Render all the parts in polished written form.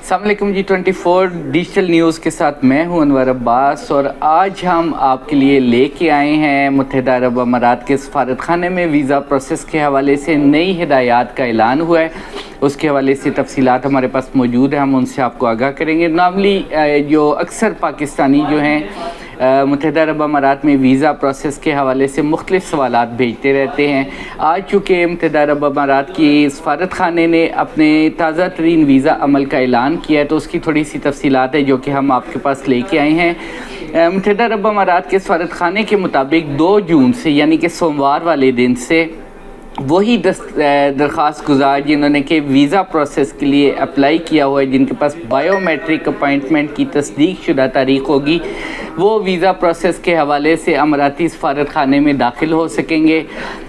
अस्सलाम वालेकुम G24 digital news के साथ मैं हूं अनवर अब्बास और आज हम आपके लिए लेके आए हैं मुत्तहिदा अरब अमारात के सफारत खाने में वीज़ा प्रोसेस के हवाले से नई हिदायत का ऐलान हुआ है। उसके हवाले से तफसीलात हमारे पास मौजूद है, हम उनसे आपको आगाह करेंगे। नॉर्मली जो अक्सर पाकिस्तानी जो हैं मुत्तहिदा अरब अमारात में वीज़ा प्रोसेस के हवाले से मुख्तलिफ सवालात भेजते रहते हैं। आज चूँकि मुत्तहिदा अरब अमारात की सफारत खाने ने अपने ताज़ा तरीन वीज़ा अमल का ऐलान किया है, तो उसकी थोड़ी सी तफसीलात है जो कि हम आपके पास लेके आए हैं। मुत्तहिदा अरब अमारात के सफारत खाने के मुताबिक 2 जून से यानी कि सोमवार वाले दिन से वही दरख्वास्त गुजार जिन्होंने कि वीज़ा प्रोसेस के लिए अप्लाई किया हुआ है, जिनके पास बायोमेट्रिक अपॉइंटमेंट की तस्दीक शुदा तारीख होगी, वो वीज़ा प्रोसेस के हवाले से अमाराती सफारत खाने में दाखिल हो सकेंगे।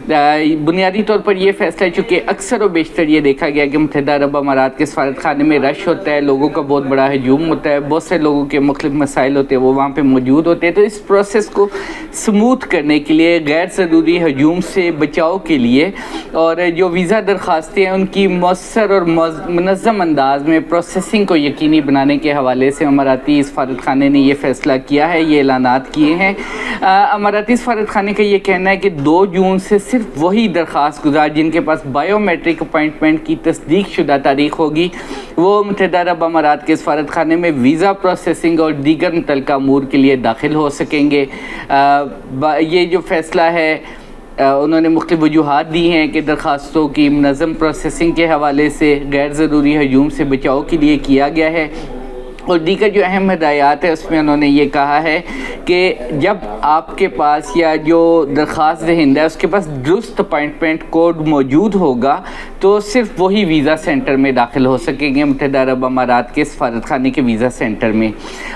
बुनियादी तौर पर यह फ़ैसला चूँकि अक्सर व बेशतर ये देखा गया कि मुत्तहिदा अरब अमारात के सफारत खाने में रश होता है, लोगों का बहुत बड़ा हजूम होता है, बहुत से लोगों के मुख्तलिफ मसाइल होते हैं वो वहाँ पर मौजूद होते हैं। तो इस प्रोसेस को स्मूथ करने के लिए, गैर ज़रूरी हजूम से बचाव के लिए और जो वीज़ा दरख्वास्तें हैं उनकी मौसर और मुनज़्ज़म अंदाज में प्रोसेसिंग को यकीनी बनाने के हवाले से अमाराती सफारत खाने ने यह फ़ैसला किया है, ये ऐलानात किए हैं। अमाराती सफारत खाने का ये कहना है कि 2 जून से सिर्फ वही दरख्वास्त गुजार जिनके पास बायोमेट्रिक अपॉइंटमेंट की तस्दीक शुदा तारीख होगी वो मुत्तहिदा अरब अमारात के सफारत खाने में वीज़ा प्रोसेसिंग और दीगर मुतल्लिका अमूर के लिए दाखिल हो सकेंगे। ये जो फ़ैसला है उन्होंने मुख्तलिफ वजूहात दी हैं कि दरख्वास्तों की मुनज़्ज़म प्रोसेसिंग के हवाले से गैर ज़रूरी हजूम से बचाव के लिए किया गया है। और दीगर जो अहम हिदायत है उसमें उन्होंने ये कहा है कि जब आपके पास या जो दरख्वास्त दहिंदा है उसके पास दुरुस्त अपॉइंटमेंट कोड मौजूद होगा तो सिर्फ वही वीज़ा सेंटर में दाखिल हो सकेंगे, मुत्तहिदा अरब अमारात के सफारत खाने के वीज़ा सेंटर में।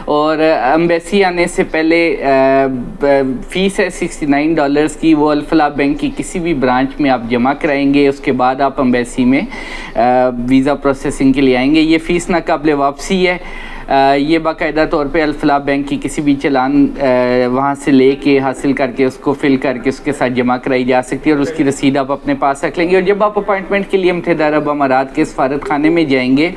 और एम्बेसी आने से पहले फ़ीस है $69 की, वो अल-फलाह बैंक की किसी भी ब्रांच में आप जमा कराएंगे, उसके बाद आप एम्बेसी में वीज़ा प्रोसेसिंग के लिए आएंगे। ये फ़ीस नाकाबिल वापसी है। ये बाकायदा तौर पे अल-फलाह बैंक की किसी भी चालान वहाँ से लेके हासिल करके उसको फ़िल करके उसके साथ जमा कराई जा सकती है और उसकी रसीद आप अपने पास रख लेंगे। और जब आप अपॉइंटमेंट के लिए मुत्तहिदा अरब अमारात के सफारत खाने में जाएंगे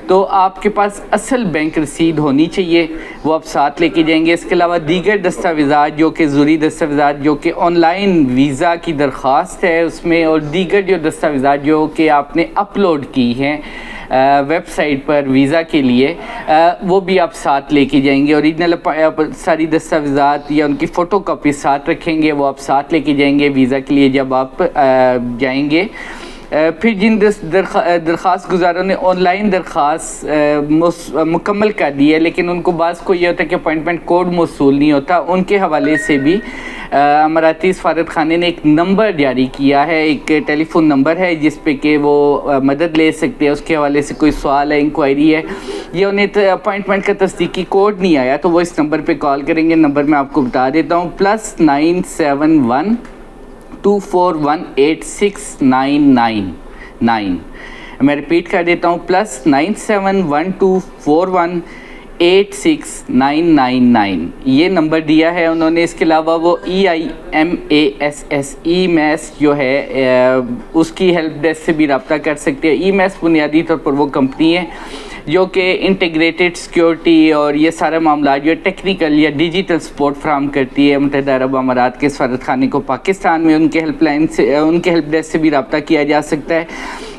तो आपके पास असल बैंक रसीद होनी चाहिए, वो आप साथ लेके जाएंगे। इसके अलावा दीगर दस्तावेज़ात जो कि ज़रूरी दस्तावेज़ात जो कि ऑनलाइन वीज़ा की दरख्वास्त है उसमें और दीगर जो दस्तावेज़ात जो कि आपने अपलोड की हैं वेबसाइट पर वीज़ा के लिए वो भी आप साथ लेके जाएंगे। ओरिजिनल सारी दस्तावेज़ात या उनकी फ़ोटो कापी साथ रखेंगे, वो आप साथ लेके जाएंगे वीज़ा के लिए जब आप जाएंगे। फिर जिन दरख्वास्त गुजारों ने ऑनलाइन दरख्वास्त मुकम्मल कर दी है लेकिन उनको बाज़ को ये होता है कि अपॉइंटमेंट कोड मौसूल नहीं होता, उनके हवाले से भी अमाराती सफारत खाने ने एक नंबर जारी किया है, एक टेलीफोन नंबर है जिस पे कि वो मदद ले सकते हैं। उसके हवाले से कोई सवाल है, इंक्वायरी है या उन्हें अपॉइंटमेंट का तस्दीकी कोड नहीं आया तो वो इस नंबर पे कॉल करेंगे। नंबर मैं आपको बता देता हूँ, +971 2418699। मैं रिपीट कर देता हूँ, +971 2418699। ये नंबर दिया है उन्होंने। इसके अलावा वो EIMASS जो है उसकी हेल्प डेस्क से भी रब्ता कर सकते हैं। EMAS बुनियादी तौर पर वो कंपनी है जो कि इंटीग्रेटेड सिक्योरिटी और ये सारा मामला जो है टेक्निकल या डिजिटल सपोर्ट फ्राहम करती है मुत्तहिदा अरब अमारात के सफारत खाने को पाकिस्तान में। उनके हेल्पलाइन से, उनके हेल्प डेस्क से भी रब्ता किया जा सकता है।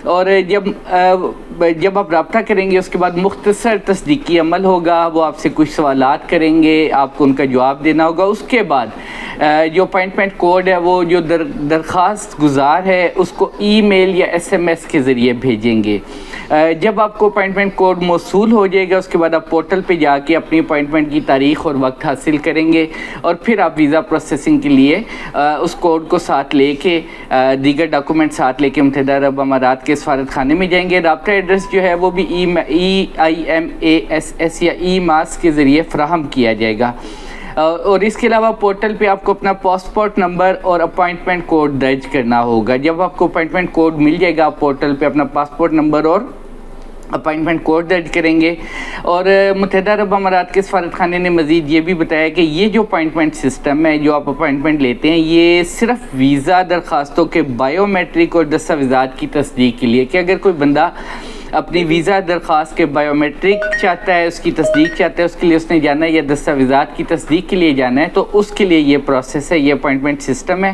और जब आप रब्ता करेंगे उसके बाद मुख्तसर तस्दीकी अमल होगा, वो आपसे कुछ सवालात करेंगे, आपको उनका जवाब देना होगा। उसके बाद जो अपॉइंटमेंट कोड है वो जो दरख्वास्त गुजार है उसको ईमेल या SMS के ज़रिए भेजेंगे। जब आपको अपॉइंटमेंट कोड मौसूल हो जाएगा उसके बाद आप पोर्टल पे जाके अपनी अपॉइंटमेंट की तारीख़ और वक्त हासिल करेंगे और फिर आप वीज़ा प्रोसेसिंग के लिए उस कोड को साथ लेके दीगर डॉक्यूमेंट साथ लेके मुत्तहिदा अरब अमारात के सफारत खाने में जाएंगे। रब्ता एड्रेस जो है वो भी EIMASS या EMAS के ज़रिए फ़राहम किया जाएगा। और इसके अलावा पोर्टल पे आपको अपना पासपोर्ट नंबर और अपॉइंटमेंट कोड दर्ज करना होगा। जब आपको अपॉइंटमेंट कोड मिल जाएगा आप पोर्टल पे अपना पासपोर्ट नंबर और अपॉइंटमेंट कोड दर्ज करेंगे। और मुत्तहिदा अरब अमारात के सफारत खाने ने मज़ीद ये भी बताया कि ये जो अपॉइंटमेंट सिस्टम है, जो आप अपॉइंटमेंट लेते हैं, ये सिर्फ वीज़ा दरख्वास्तों के बायोमेट्रिक और दस्तावेज़ात की तस्दीक के लिए कि अगर कोई बंदा اپنی ویزا درخواست کے بائیومیٹرک چاہتا ہے، اس کی تصدیق چاہتا ہے، اس کے لیے اس نے جانا ہے یا دستاویزات کی تصدیق کے لیے جانا ہے، تو اس کے لیے یہ پروسیس ہے، یہ اپوائنٹمنٹ سسٹم ہے۔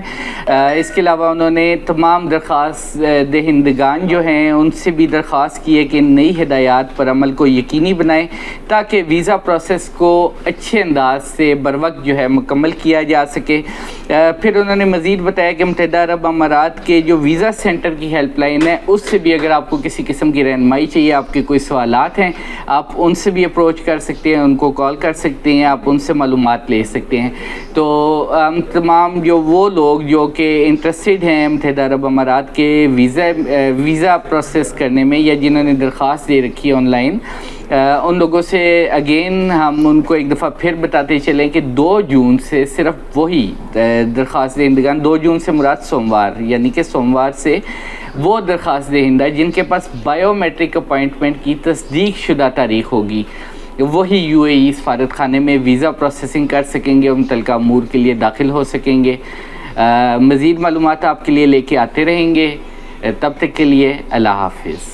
اس کے علاوہ انہوں نے تمام درخواست دہندگان جو ہیں ان سے بھی درخواست کی ہے کہ نئی ہدایات پر عمل کو یقینی بنائیں تاکہ ویزا پروسیس کو اچھے انداز سے بروقت جو ہے مکمل کیا جا سکے۔ پھر انہوں نے مزید بتایا کہ متحدہ عرب امارات کے جو ویزا سینٹر کی ہیلپ لائن ہے اس سے بھی اگر آپ کو کسی قسم کی رہنمائی چاہیے، آپ کے کوئی سوالات ہیں، آپ ان سے بھی اپروچ کر سکتے ہیں، ان کو کال کر سکتے ہیں، آپ ان سے معلومات لے سکتے ہیں۔ تو تمام جو وہ لوگ جو کہ انٹرسٹڈ ہیں متحدہ عرب امارات کے ویزا پروسیس کرنے میں یا جنہوں نے درخواست دے رکھی ہے آن لائن، ان لوگوں سے اگین ہم ان کو ایک دفعہ پھر بتاتے چلیں کہ 2 جون سے صرف وہی درخواست دہندگان، 2 جون سے مراد سوموار، یعنی کہ سوموار سے وہ درخواست دہندہ جن کے پاس بائیو میٹرک اپوائنٹمنٹ کی تصدیق شدہ تاریخ ہوگی، وہی UAE سفارت خانے میں ویزا پروسیسنگ کر سکیں گے اور متعلقہ امور کے لیے داخل ہو سکیں گے۔ مزید معلومات آپ کے لیے لے کے آتے رہیں گے، تب تک کے لیے اللہ حافظ۔